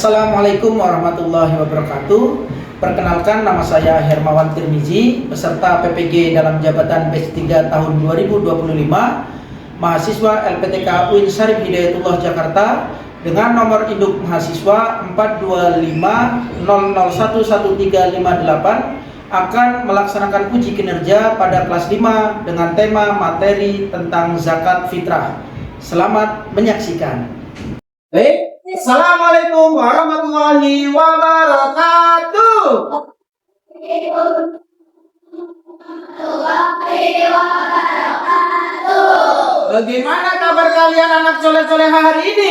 Assalamualaikum warahmatullahi wabarakatuh. Perkenalkan, nama saya Hermawan Tirmizi, peserta PPG dalam jabatan batch 3 tahun 2025, mahasiswa LPTK UIN Syarif Hidayatullah Jakarta, dengan nomor induk mahasiswa 42500111358, akan melaksanakan uji kinerja pada kelas 5 dengan tema materi tentang zakat fitrah. Selamat menyaksikan. Baik, Assalamualaikum warahmatullahi wabarakatuh. Bagaimana kabar kalian anak soleh-soleh hari ini?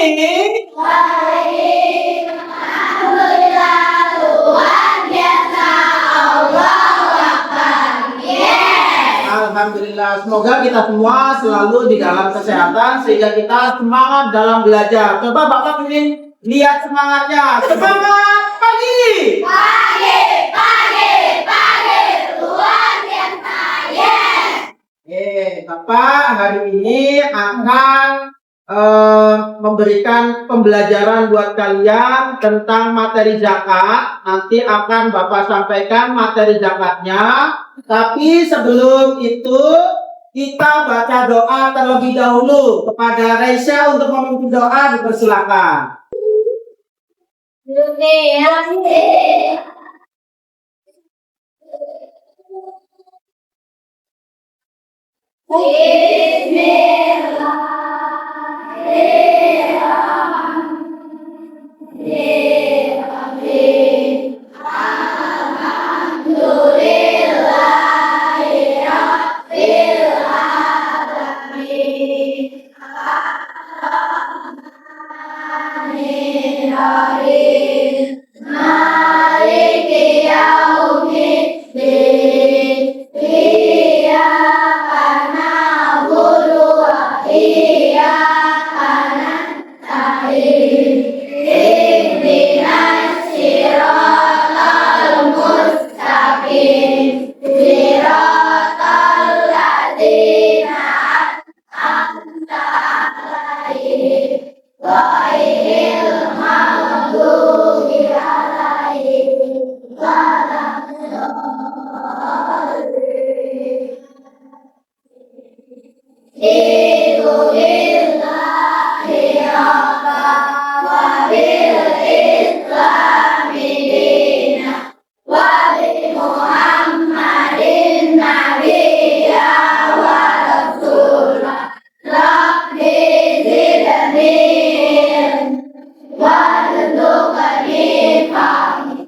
Baik, alhamdulillah, luar biasa, Allahu Akbar. Alhamdulillah, semoga kita semua selalu di dalam kesehatan sehingga kita semangat dalam belajar. Coba Bapak ingin lihat semangatnya. Semangat pagi. Pagi, luar biasa, Bapak hari ini akan memberikan pembelajaran buat kalian tentang materi zakat. Nanti akan Bapak sampaikan materi zakatnya. Tapi sebelum itu kita baca doa terlebih dahulu. Kepada Raisya untuk memimpin doa, dipersilakan. Maliki yaumiddin, iyyaka na'budu wa iyyaka nasta'in, ihdinas siratal mustaqim, siratal ladzina an'amta 'alaihim ghairil maghdubi 'alaihim waladdallin. Billahi rabba wa bil islami dina wa bi Muhammadin nabiyya wa rasulah. Rabbi zidni warzuqni fahmi.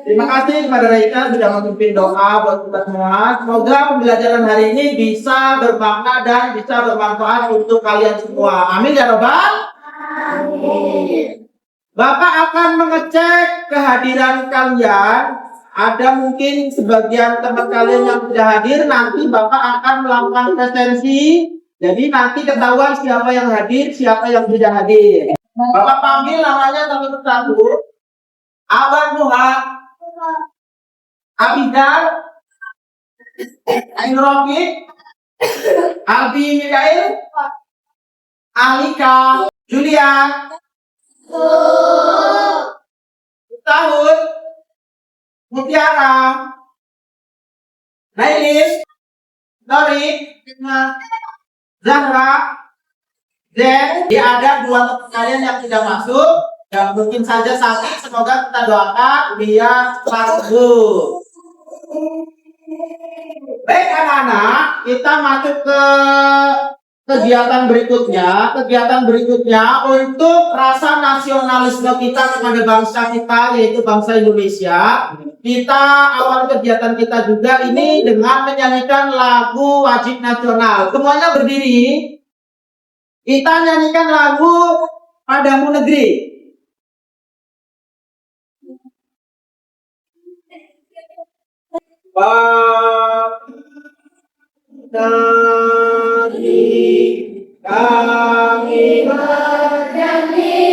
Terima kasih kepada Raika sudah memimpin doa buat kita semua. Semoga pembelajaran hari ini bisa bermakna dan bisa bermanfaat untuk kalian semua. Amin ya Rabbal. Amin. Bapak akan mengecek kehadiran kalian. Ada mungkin sebagian teman kalian yang tidak hadir. Nanti Bapak akan melakukan presensi. Jadi nanti ketahuan siapa yang hadir, siapa yang tidak hadir. Bapak panggil namanya satu-satu. Abang Muha, Abidar, Ain Rofi, Albi Mikael, Alika, Julia, Tahun, Mutiara, Nailis, Nori, Zahra, Zen. Ada dua teman kalian yang tidak masuk. Yang mungkin saja sakit, semoga kita doakan biar sembuh. Baik anak-anak, kita masuk ke kegiatan berikutnya. Kegiatan berikutnya untuk rasa nasionalisme kita kepada bangsa kita, yaitu bangsa Indonesia. Kita awal kegiatan kita juga ini dengan menyanyikan lagu wajib nasional. Semuanya berdiri. Kita nyanyikan lagu Padamu Negeri. Dari kami Berjanji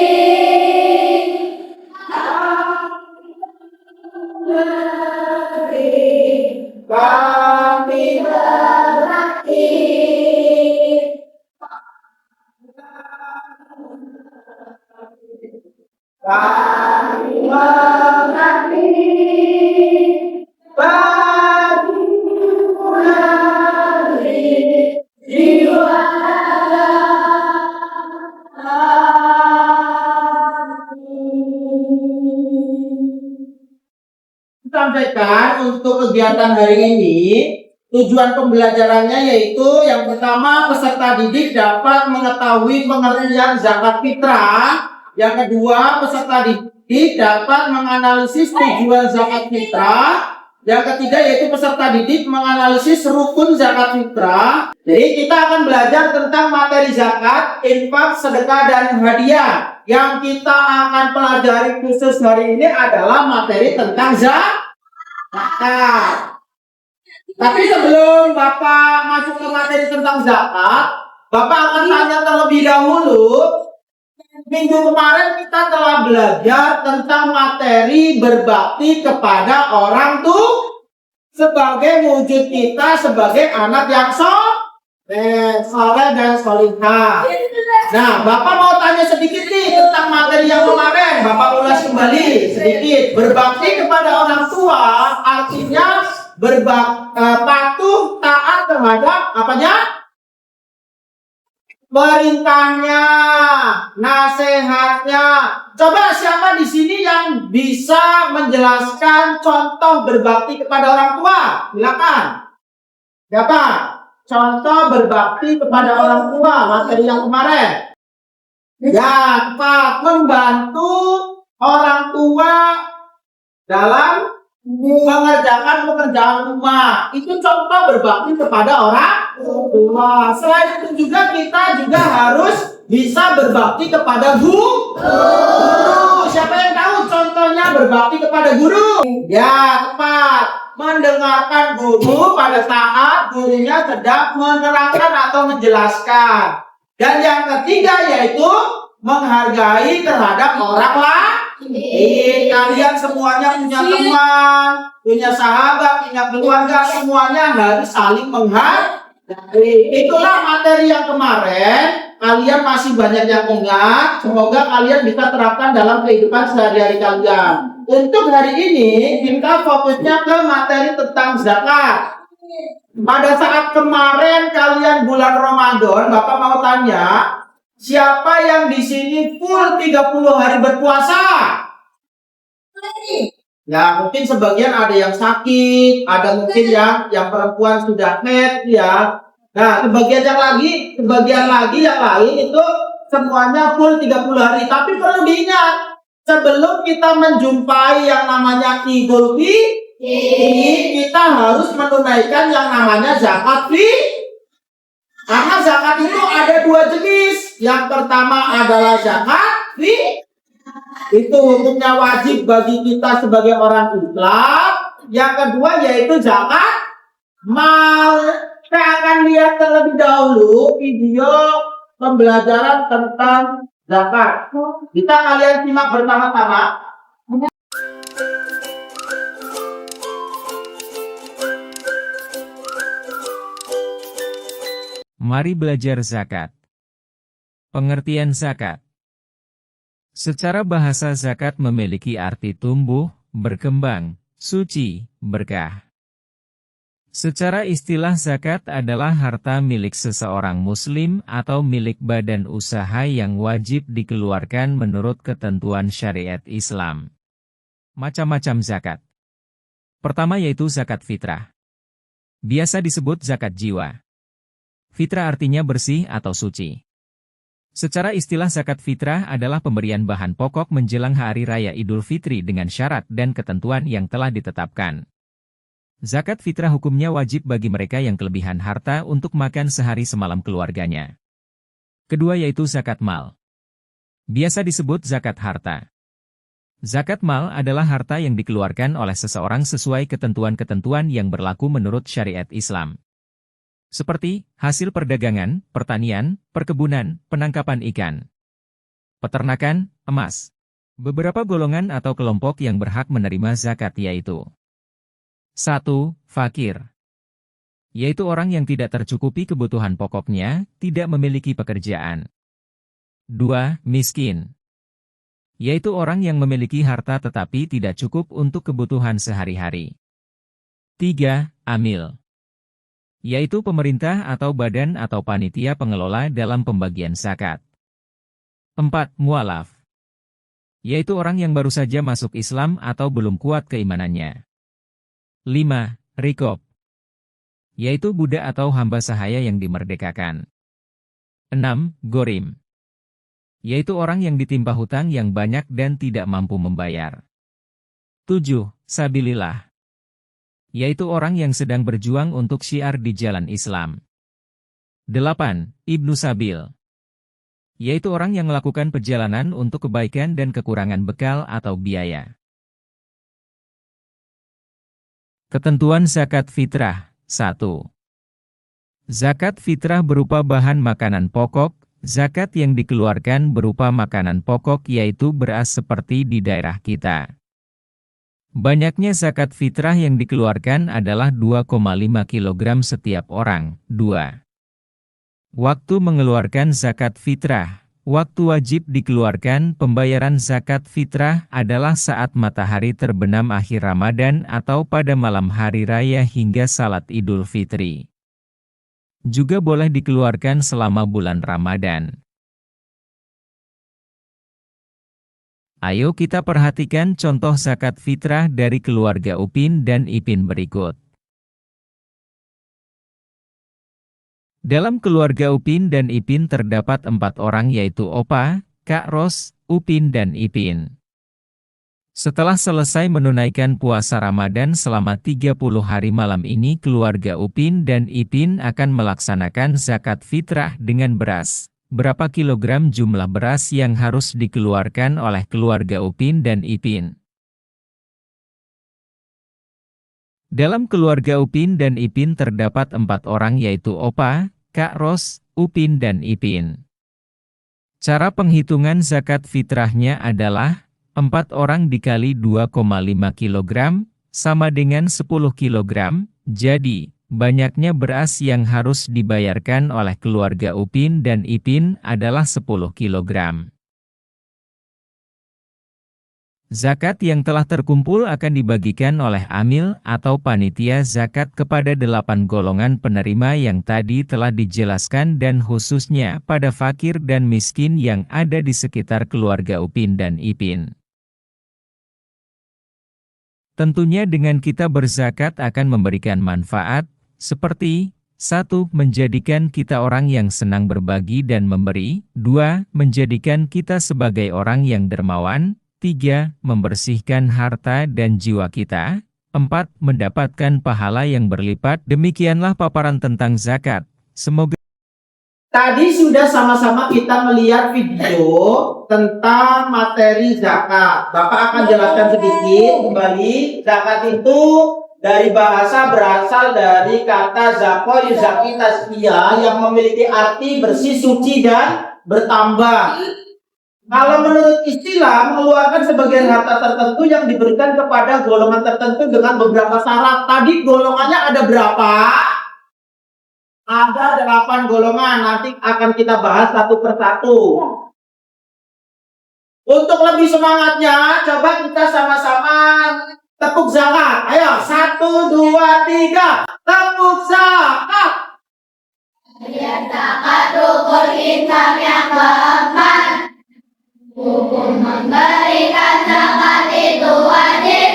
kami berbakti Kami mengabdi bagi negeri jiwa sampaikan untuk kegiatan hari ini. Tujuan pembelajarannya yaitu yang pertama, peserta didik dapat mengetahui pengertian zakat fitrah. Yang kedua, peserta didik dapat menganalisis tujuan zakat fitrah. Yang ketiga yaitu peserta didik menganalisis rukun zakat fitrah. Jadi kita akan belajar tentang materi zakat, infak, sedekah, dan hadiah. Yang kita akan pelajari khusus hari ini adalah materi tentang zakat. Tapi sebelum Bapak masuk ke materi tentang zakat, Bapak akan tanya terlebih dahulu. Minggu kemarin kita telah belajar tentang materi berbakti kepada orang tua sebagai wujud kita sebagai anak yang soleh dan solihah. Nah, Bapak mau tanya sedikit nih tentang materi yang kemarin. Bapak ulas kembali sedikit. Berbakti kepada orang tua artinya patuh taat terhadap apanya? Perintahnya, nasihatnya. Coba siapa di sini yang bisa menjelaskan contoh berbakti kepada orang tua? Silakan. Siapa? Contoh berbakti kepada orang tua materi yang kemarin. Ya, Pak, membantu orang tua dalam mengerjakan pekerjaan rumah. Itu contoh berbakti kepada orang tua. Selain itu juga kita juga harus bisa berbakti kepada guru. Siapa yang tahu contohnya berbakti kepada guru? Ya, tepat. Mendengarkan guru pada saat gurunya sedang menerangkan atau menjelaskan. Dan yang ketiga yaitu menghargai terhadap orang lain. Kalian semuanya punya teman, punya sahabat, punya keluarga, semuanya harus saling menghargai. Itulah materi yang kemarin. Kalian masih banyak yang ingat. Semoga kalian bisa terapkan dalam kehidupan sehari-hari kalian. Untuk hari ini kita fokusnya ke materi tentang zakat. Pada saat kemarin kalian bulan Ramadan, Bapak mau tanya, siapa yang di sini full 30 hari berpuasa? Ya, mungkin sebagian ada yang sakit, ada mungkin yang perempuan sudah head ya. Nah, sebagian lagi yang lain itu semuanya full 30 hari. Tapi perlu diingat, sebelum kita menjumpai yang namanya Idul Fitri, kita harus menunaikan yang namanya zakat fitrah. Karena zakat itu ada dua jenis. Yang pertama adalah zakat fitrah. Itu hukumnya wajib bagi kita sebagai orang Islam. Yang kedua yaitu zakat mal. Saya akan lihat terlebih dahulu video pembelajaran tentang zakat. Kita kalian simak bersama-sama. Mari belajar zakat. Pengertian zakat. Secara bahasa zakat memiliki arti tumbuh, berkembang, suci, berkah. Secara istilah zakat adalah harta milik seseorang muslim atau milik badan usaha yang wajib dikeluarkan menurut ketentuan syariat Islam. Macam-macam zakat. Pertama yaitu zakat fitrah. Biasa disebut zakat jiwa. Fitrah artinya bersih atau suci. Secara istilah zakat fitrah adalah pemberian bahan pokok menjelang hari raya Idul Fitri dengan syarat dan ketentuan yang telah ditetapkan. Zakat fitrah hukumnya wajib bagi mereka yang kelebihan harta untuk makan sehari semalam keluarganya. Kedua yaitu zakat mal. Biasa disebut zakat harta. Zakat mal adalah harta yang dikeluarkan oleh seseorang sesuai ketentuan-ketentuan yang berlaku menurut syariat Islam. Seperti hasil perdagangan, pertanian, perkebunan, penangkapan ikan, peternakan, emas. Beberapa golongan atau kelompok yang berhak menerima zakat yaitu 1. Fakir, yaitu orang yang tidak tercukupi kebutuhan pokoknya, tidak memiliki pekerjaan. 2. Miskin, yaitu orang yang memiliki harta tetapi tidak cukup untuk kebutuhan sehari-hari. 3. Amil, yaitu pemerintah atau badan atau panitia pengelola dalam pembagian zakat. 4. Mualaf, yaitu orang yang baru saja masuk Islam atau belum kuat keimanannya. 5. Rikob, yaitu budak atau hamba sahaya yang dimerdekakan. 6. Gorim, yaitu orang yang ditimpa hutang yang banyak dan tidak mampu membayar. 7. Sabilillah, yaitu orang yang sedang berjuang untuk syiar di jalan Islam. 8. Ibnu Sabil, yaitu orang yang melakukan perjalanan untuk kebaikan dan kekurangan bekal atau biaya. Ketentuan zakat fitrah. 1. Zakat fitrah berupa bahan makanan pokok. Zakat yang dikeluarkan berupa makanan pokok yaitu beras seperti di daerah kita. Banyaknya zakat fitrah yang dikeluarkan adalah 2,5 kg setiap orang. 2. Waktu mengeluarkan zakat fitrah. Waktu wajib dikeluarkan pembayaran zakat fitrah adalah saat matahari terbenam akhir Ramadan atau pada malam hari raya hingga salat Idul Fitri. Juga boleh dikeluarkan selama bulan Ramadan. Ayo kita perhatikan contoh zakat fitrah dari keluarga Upin dan Ipin berikut. Dalam keluarga Upin dan Ipin terdapat 4 orang yaitu Opa, Kak Ros, Upin dan Ipin. Setelah selesai menunaikan puasa Ramadan selama 30 hari malam ini keluarga Upin dan Ipin akan melaksanakan zakat fitrah dengan beras. Berapa kilogram jumlah beras yang harus dikeluarkan oleh keluarga Upin dan Ipin? Dalam keluarga Upin dan Ipin terdapat 4 orang yaitu Opa, Kak Ros, Upin dan Ipin. Cara penghitungan zakat fitrahnya adalah 4 orang dikali 2,5 kg sama dengan 10 kg. Jadi, banyaknya beras yang harus dibayarkan oleh keluarga Upin dan Ipin adalah 10 kg. Zakat yang telah terkumpul akan dibagikan oleh amil atau panitia zakat kepada 8 golongan penerima yang tadi telah dijelaskan dan khususnya pada fakir dan miskin yang ada di sekitar keluarga Upin dan Ipin. Tentunya dengan kita berzakat akan memberikan manfaat, seperti 1. Menjadikan kita orang yang senang berbagi dan memberi. 2. Menjadikan kita sebagai orang yang dermawan. 3. Membersihkan harta dan jiwa kita. 4. Mendapatkan pahala yang berlipat. Demikianlah paparan tentang zakat. Semoga Tadi sudah sama-sama kita melihat video tentang materi zakat. Bapak akan jelaskan sedikit kembali. Zakat itu dari bahasa berasal dari kata zako yuzaki tasbiyah yang memiliki arti bersih, suci, dan bertambah. Kalau menurut istilah, mengeluarkan sebagian harta tertentu yang diberikan kepada golongan tertentu dengan beberapa syarat. Tadi golongannya ada berapa? Ada 8 golongan, nanti akan kita bahas satu persatu. Untuk lebih semangatnya, coba kita sama-sama tepuk zakat. Ayo, 1, 2, 3, tepuk zakat. Ya zakat rukun Islam yang keempat. Hukum memberikan zakat itu wajib.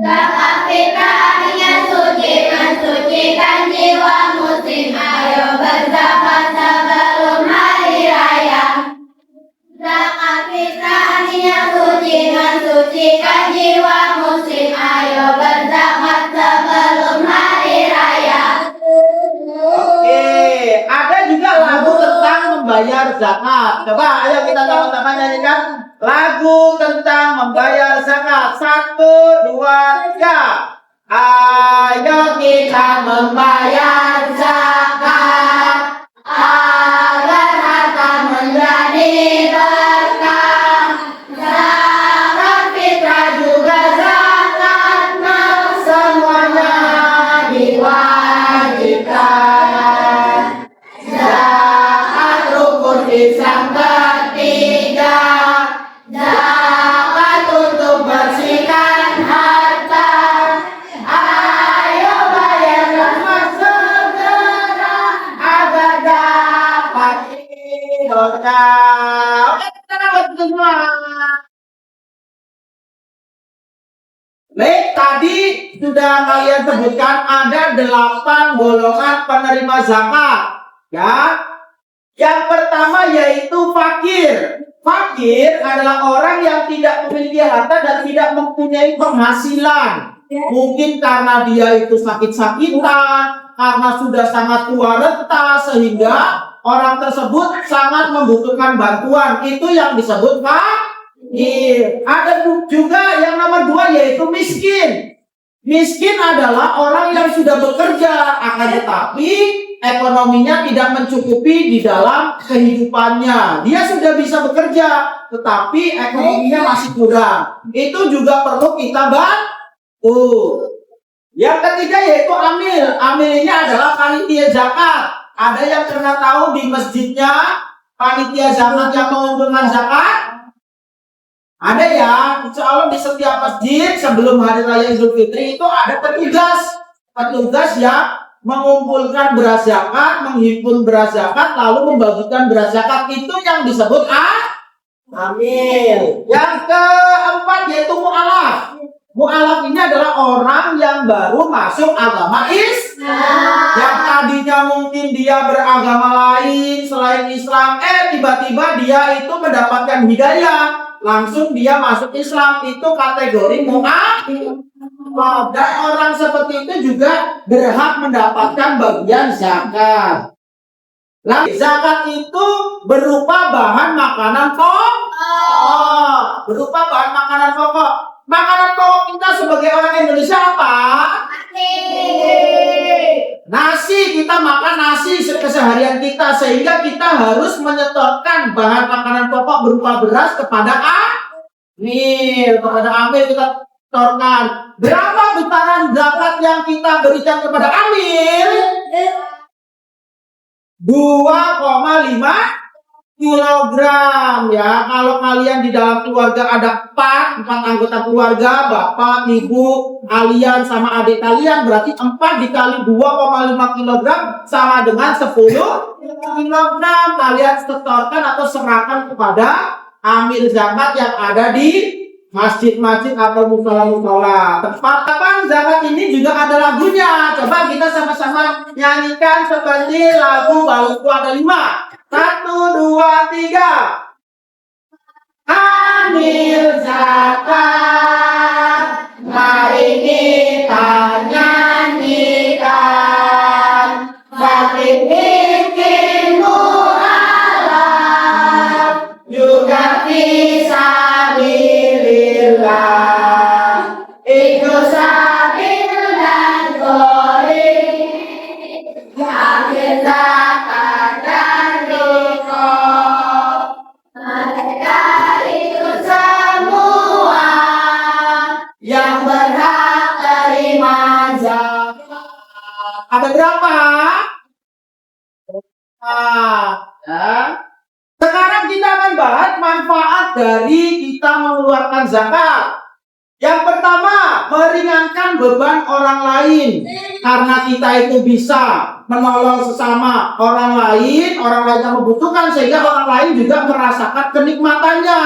Zakat fitrah artinya suci, mensucikan jiwa muslim. Ayo berzakat sebelum hari raya. Zakat fitrah artinya suci, mensucikan jiwa muslim. Ayo berzakat sebelum hari raya. Oke, ada juga lagu tentang membayar zakat. Coba ayo kita sama-sama nyanyikan lagu tentang membayar zakat. 1, 2, 3. Ayo kita membayar zakat agar harta menjadi berkah. Zakat fitrah juga zakat mal, semuanya diwajibkan. Zakat rukun Islam ketiga. Oke, kita buat semua. Baik, tadi sudah kalian sebutkan ada 8 golongan penerima zakat. Ya. Yang pertama yaitu fakir. Fakir adalah orang yang tidak memiliki harta dan tidak mempunyai penghasilan. Mungkin karena dia itu sakit-sakitan, karena sudah sangat tua renta, sehingga orang tersebut sangat membutuhkan bantuan. Itu yang disebut fakir. Ada juga yang nomor 2 yaitu miskin. Miskin adalah orang yang sudah bekerja, akan tetapi ekonominya tidak mencukupi di dalam kehidupannya. Dia sudah bisa bekerja, tetapi ekonominya masih kurang. Itu juga perlu kita bantu. Yang ketiga yaitu amil. Amil ini adalah panitia zakat. Ada yang pernah tahu di masjidnya panitia zakat yang mengumpulkan zakat? Ada ya, insya Allah di setiap masjid sebelum Hari Raya Idul Fitri itu ada petugas yang mengumpulkan beras zakat, menghimpun beras zakat, lalu membagikan beras zakat. Itu yang disebut amil. Yang keempat yaitu mu'alaf. Mu'alaf ini adalah orang yang baru masuk agama Islam. Yang tadinya mungkin dia beragama lain selain Islam, tiba-tiba dia itu mendapatkan hidayah. Langsung dia masuk Islam, itu kategori mu'alaf. Dan orang seperti itu juga berhak mendapatkan bagian zakat. Lalu zakat itu berupa bahan makanan pokok. Berupa bahan makanan pokok. Makanan pokok kita sebagai orang Indonesia apa? Nasi. Kita makan nasi keseharian kita, sehingga kita harus menyetorkan bahan makanan pokok berupa beras kepada amil. Kita setorkan. Berapa besaran zakat yang kita berikan kepada amil? 2,5 kilogram ya. Kalau kalian di dalam keluarga ada 4 anggota keluarga, bapak, ibu, kalian sama adik kalian, berarti 4 dikali 2,5 kilogram sama dengan 10 kilogram. Kalian setorkan atau serahkan kepada amil zakat yang ada di masjid-masjid atau musola-musola. Tempat kapan zakat ini juga ada lagunya. Coba kita sama-sama nyanyikan seperti lagu Baluku ada 5. 1, 2, 3. Amil zakat, mari kita nyanyikan. Fakir miskin mu'alaf, juga fisabilillah. Ikut sabil dan ghaib, amil zakat dan rikab. Mereka itu semua yang berhak terima zakat. Ada berapa? Ya. Sekarang kita akan bahas manfaat dari kita mengeluarkan zakat. Yang pertama, meringankan beban orang lain. Karena kita itu bisa menolong sesama orang lain yang membutuhkan, sehingga orang lain juga merasakan kenikmatannya.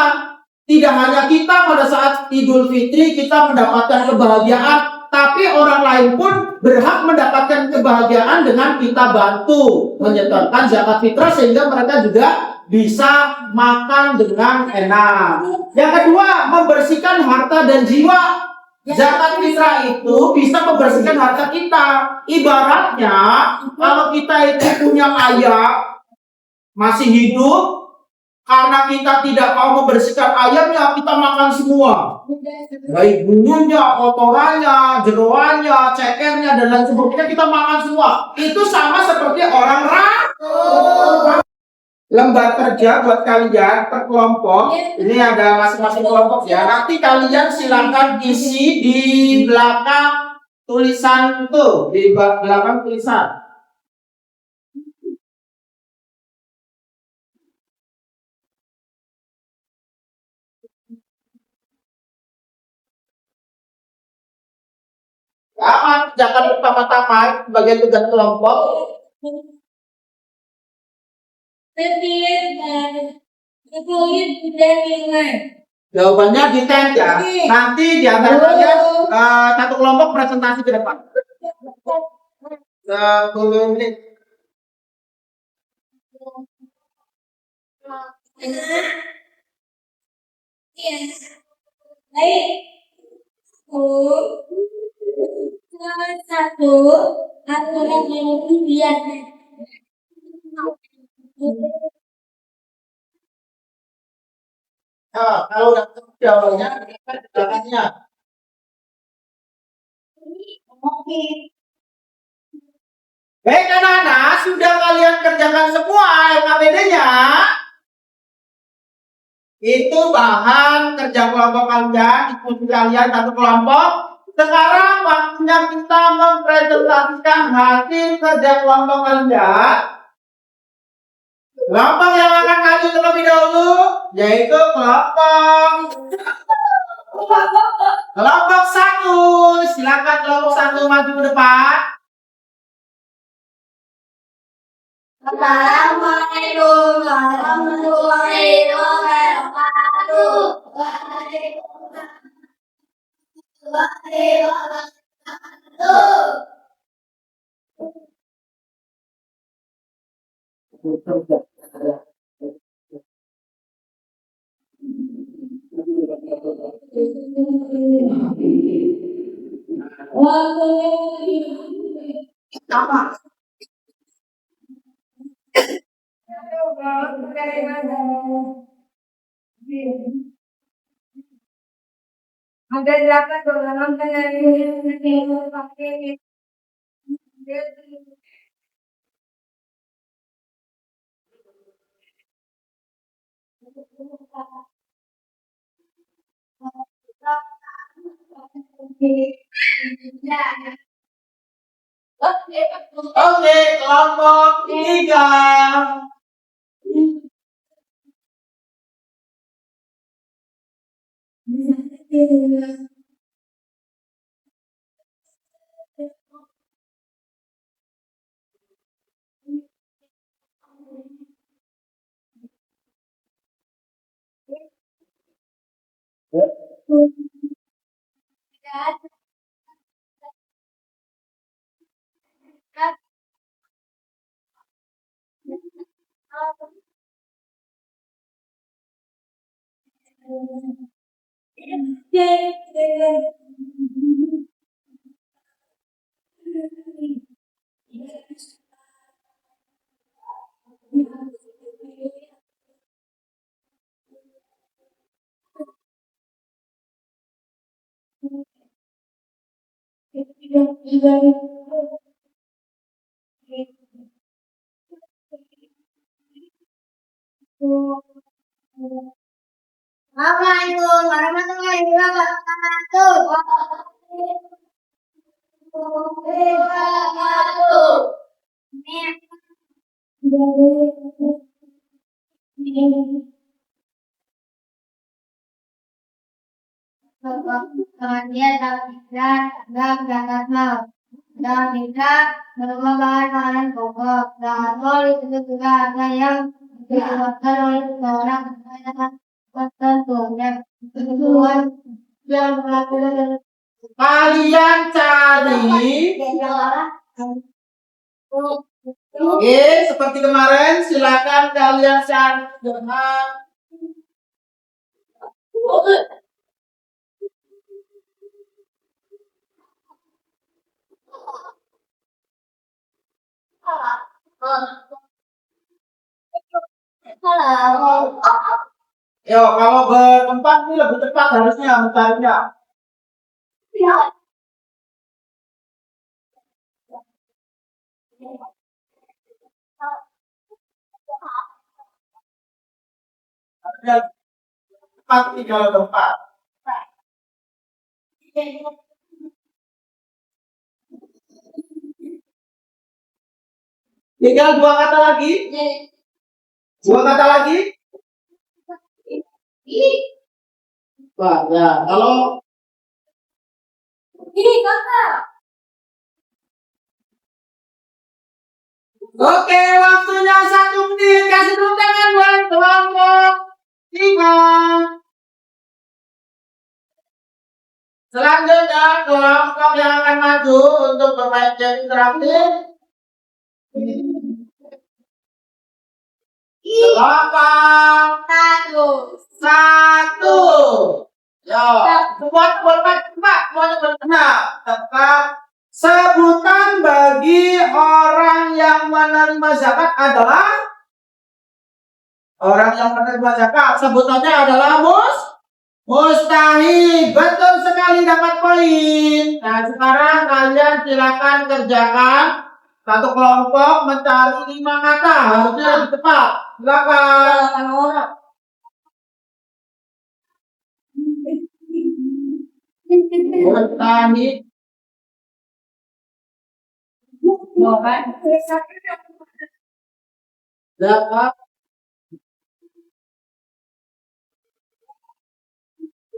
Tidak hanya kita pada saat Idul Fitri kita mendapatkan kebahagiaan, tapi orang lain pun berhak mendapatkan kebahagiaan dengan kita bantu menyetorkan zakat fitrah, sehingga mereka juga bisa makan dengan enak. Yang kedua, membersihkan harta dan jiwa. Zakat fitrah itu bisa membersihkan harta kita. Ibaratnya, kalau kita itu punya ayam masih hidup, karena kita tidak mau membersihkan ayamnya, kita makan semua. Baik bumbunya, kotorannya, jeroannya, cekernya, dan lain sebagainya kita makan semua. Itu sama seperti orang rakus. Lembar kerja buat kalian per kelompok. Ini ada masing-masing kelompok ya. Nanti kalian silakan isi di belakang tulisan tuh, di belakang tulisan. Ya, jangan pertama-tama bagian tugas kelompok. Jawabannya di tent ya. Nanti di antara kalian satu kelompok presentasi ke depan. 10 menit. Satu aturan yang biar Kalau udah ketemu jawabannya, belakangnya. Baik anak-anak, sudah kalian kerjakan semua LKPD-nya. Itu bahan kerja kelompok kalian, diskusi kalian satu kelompok. Sekarang waktunya kita mempresentasikan hasil kerja kelompok kalian. Kelompok yang akan maju terlebih dahulu yaitu kelompok 1. Silakan kelompok 1 maju ke depan. Assalamualaikum warahmatullahi wabarakatuh. Warahmatullahi wabarakatuh. Ada berapa orang yang pakai Oke, kelompok 3. Assalamualaikum warahmatullahi wabarakatuh. Kemudian dan bisa merupakan bahan pokok dan polis itu juga ada yang dikeluarkan oleh seorang tertentu dan tujuan yang melakukan Kalian cari. Oke, seperti kemarin silakan kalian cari dengan Halo. yo, kalau bertempat ini lebih cepat harusnya mencarinya. Harusnya cepat tinggal tempat. Tinggal 2 kata lagi. 2 kata lagi. Wah, ya. Kalau Ini kakak. oke, waktunya 1 menit. Kasih tepuk tangan buat kelompok Selanjutnya kelompok yang akan maju untuk bermain game interaktif. Kelompok satu. Yo, semua berkenal. Tebak sebutan bagi orang yang menerima zakat adalah sebutannya adalah mustahil. Betul sekali, dapat poin. Nah, sekarang kalian silakan kerjakan satu kelompok mencari 5 kata. Harusnya lebih cepat. Silakan. Mustahil. Dapat.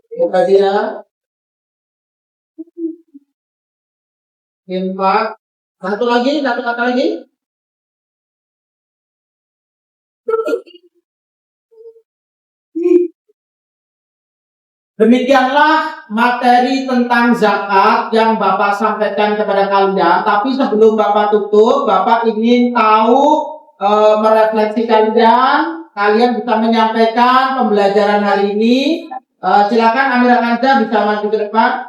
Terima kasih ya. Infak. Satu kata lagi. Demikianlah materi tentang zakat yang Bapak sampaikan kepada kalian. Tapi sebelum Bapak tutup, Bapak ingin tahu merefleksi kalian bisa menyampaikan pembelajaran hari ini. Silakan Amira Kanza bisa maju ke depan.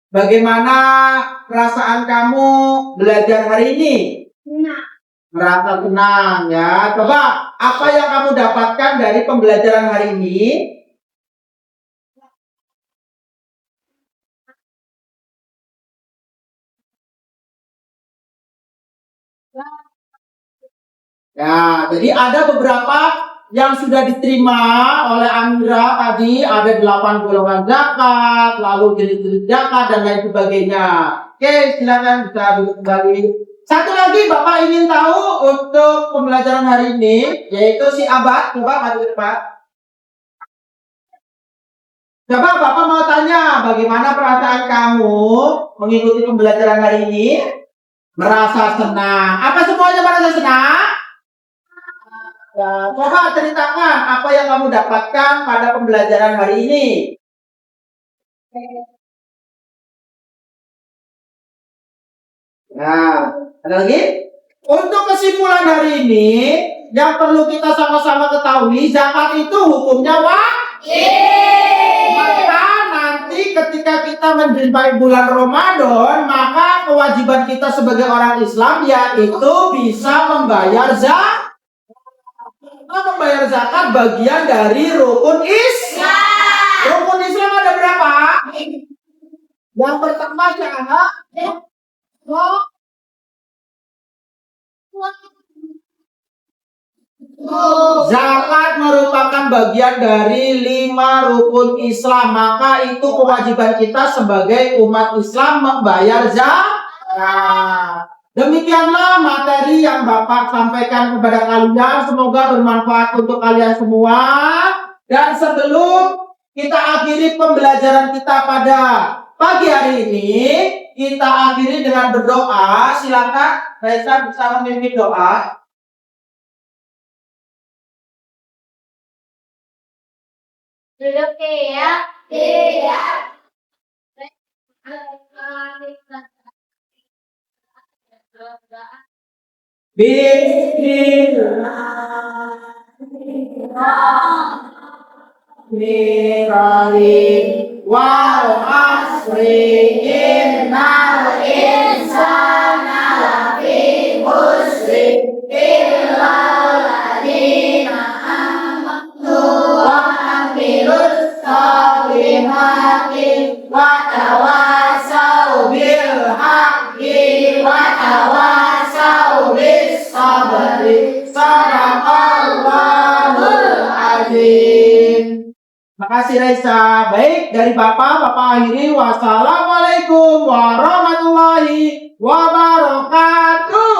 Bagaimana perasaan kamu belajar hari ini? Merasa tenang ya. Coba apa yang kamu dapatkan dari pembelajaran hari ini? Ya, jadi ada beberapa yang sudah diterima oleh Amira tadi, ada 8 golongan zakat, lalu jenis-jenis zakat dan lain sebagainya. Oke, silakan bisa duduk kembali. Satu lagi Bapak ingin tahu untuk pembelajaran hari ini, yaitu si Abad. Coba maju ke depan. Coba Bapak mau tanya, bagaimana perasaan kamu mengikuti pembelajaran hari ini? Merasa senang. Apa semuanya merasa senang? Ya, coba ceritakan apa yang kamu dapatkan pada pembelajaran hari ini. Nah, ada lagi? Untuk kesimpulan hari ini, yang perlu kita sama-sama ketahui, zakat itu hukumnya wajib. Maka nanti ketika kita menjumpai bulan Ramadan, maka kewajiban kita sebagai orang Islam yaitu bisa membayar zakat. Membayar zakat bagian dari rukun Islam. Rukun Islam ada berapa? Yang pertama syahadat. Zakat merupakan bagian dari 5 rukun Islam. Maka itu kewajiban kita sebagai umat Islam membayar zakat. Demikianlah materi yang Bapak sampaikan kepada kalian. Semoga bermanfaat untuk kalian semua. Dan sebelum kita akhiri pembelajaran kita pada pagi hari ini, kita akhiri dengan berdoa. Silakan Reza bisa memimpin doa. Duduk ya. Iya. Bismillahirrahmanirrahim. Wal asri innal insana lafi khusri illa alladziina aamanu wa amilus sholihati wa tawassaw bil haqqi wa tawassaw bis sabri. Shadaqallahul azim. Makasih Raisa. Baik, dari Bapak akhiri. Wassalamualaikum warahmatullahi wabarakatuh.